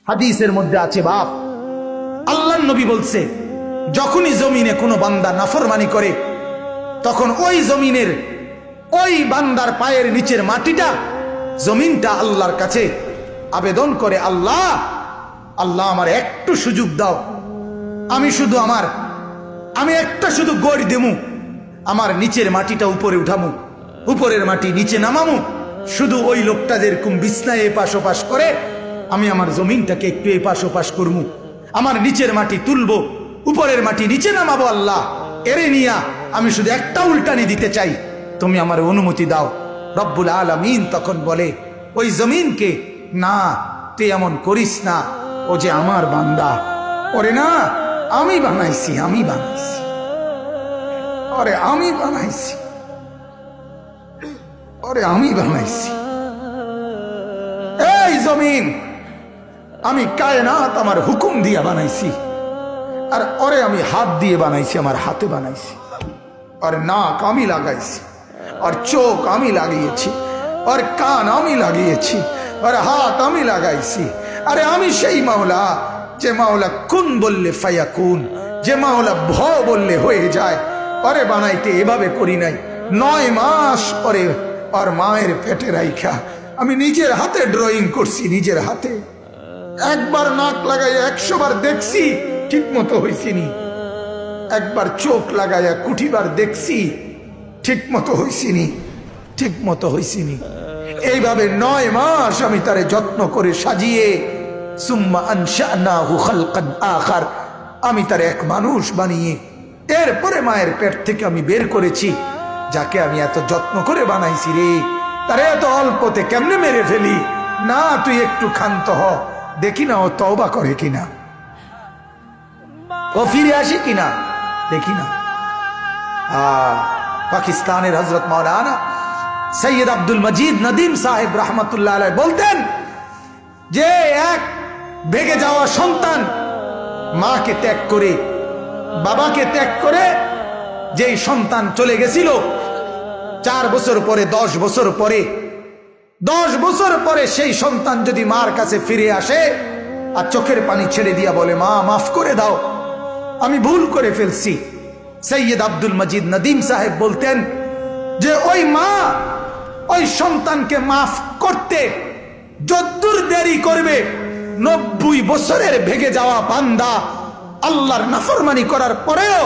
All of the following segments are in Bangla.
হাদিসের মধ্যে আছে বাপ, আল্লাহর নবী বলছে যখনই জমিনে কোনো বান্দা নাফরমানি করে তখন ওই জমিনের ওই বান্দার পায়ের নিচের মাটিটা জমিনটা আল্লাহর কাছে আবেদন করে, আল্লাহ আল্লাহ আমার একটু সুযোগ দাও, আমি একটা শুধু গড় দেমু, আমার নিচের মাটিটা উপরে উঠামু, উপরের মাটি নিচে নামামু, শুধু ওই লোকটা যেরকম বিছনায় এপাশ ওপাশ করে আমি আমার জমিনটাকে একটু এপাশ ওপাশ করমু, আমার নিচের মাটি তুলবো, উপরের মাটি নিচে নামাবো, আল্লাহ এরে নিয়া আমি শুধু একটা উল্টানি দিতে চাই, তুমি আমার অনুমতি দাও। রব্বুল আলামিন তখন বলে ওই জমিনকে, না তুই এমন করিস না, ও যে আমার বান্দা, ওরে না আমি বানাইছি, আরে আমি বানাইছি, এই জমিন আমি কায়নাত আমার হুকুম দিয়ে বানাইছি, আর ওরে আমি হাত দিয়ে বানাইছি, আমার হাতে বানাইছি, আর নাক আমি লাগাইছি, আর চোখ আমি লাগিয়েছি, আর কান আমি লাগিয়েছি, আর হাত আমি লাগাইছি। আরে আমি সেই মাওলা যে মাওলা কুন বললে ফায়াকুন, যে মাওলা ভ বললে হয়ে যায়। আরে বানাইতে এভাবে করি নাই, 9 মাস পরে আর মায়ের পেটে রাইখা আমি নিজের হাতে ড্রয়িং করছি, নিজের হাতে একবার নাক লাগাই 100 বার দেখছি ঠিক মতো হয়েছিনি, একবার চোখ লাগাইয়া কুঠিবার দেখছি ঠিক মতো হয়েছিনি। এইভাবে 9 মাস আমি তারে যত্ন করে সাজিয়ে সুম্মা আনশানাহু খালকান আখার, আমি তারে এক মানুষ বানিয়ে এরপরে মায়ের পেট থেকে আমি বের করেছি। যাকে আমি এত যত্ন করে বানাইছি রে, তারে এত অল্পতে কেমনে মেরে ফেলি? না তুই একটু ক্ষান্ত হ, দেখি না ও তওবা করে কিনা, ও ফিরে আসে কিনা, দেখি না। পাকিস্তানের হযরত মাওলানা সৈয়দ আব্দুল মজিদ নদীম সাহেব রহমতুল্লাহ আলাইহি বলতেন যে এক ভেগে যাওয়া সন্তান মাকে ত্যাগ করে, বাবাকে ত্যাগ করে যেই সন্তান চলে গেছিল, 4 বছর পরে 10 বছর পরে 10 বছর পরে সেই সন্তান যদি মার কাছে ফিরে আসে আর চোখের পানি ছেড়ে দিয়া বলে, মা মাফ করে দাও, আমি ভুল করে ফেলছি, সৈয়দ আব্দুল মজিদ নদীম সাহেব বলতেন যে ওই মা ওই সন্তানকে মাফ করতে যদ্দূর দেরি করবে, 90 বছরের ভেগে যাওয়া বান্দা আল্লাহর নাফরমানি করার পরেও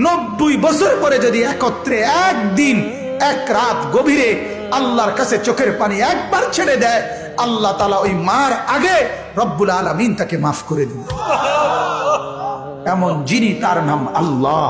90 বছর পরে যদি একত্রে একদিন এক রাত গভীরে আল্লাহর কাছে চোখের পানি একবার ছেড়ে দেয়, আল্লাহ তাআলা ওই মার আগে রব্বুল আলামিন তাকে মাফ করে দিবেন। এমন যিনি, তার নাম আল্লাহ।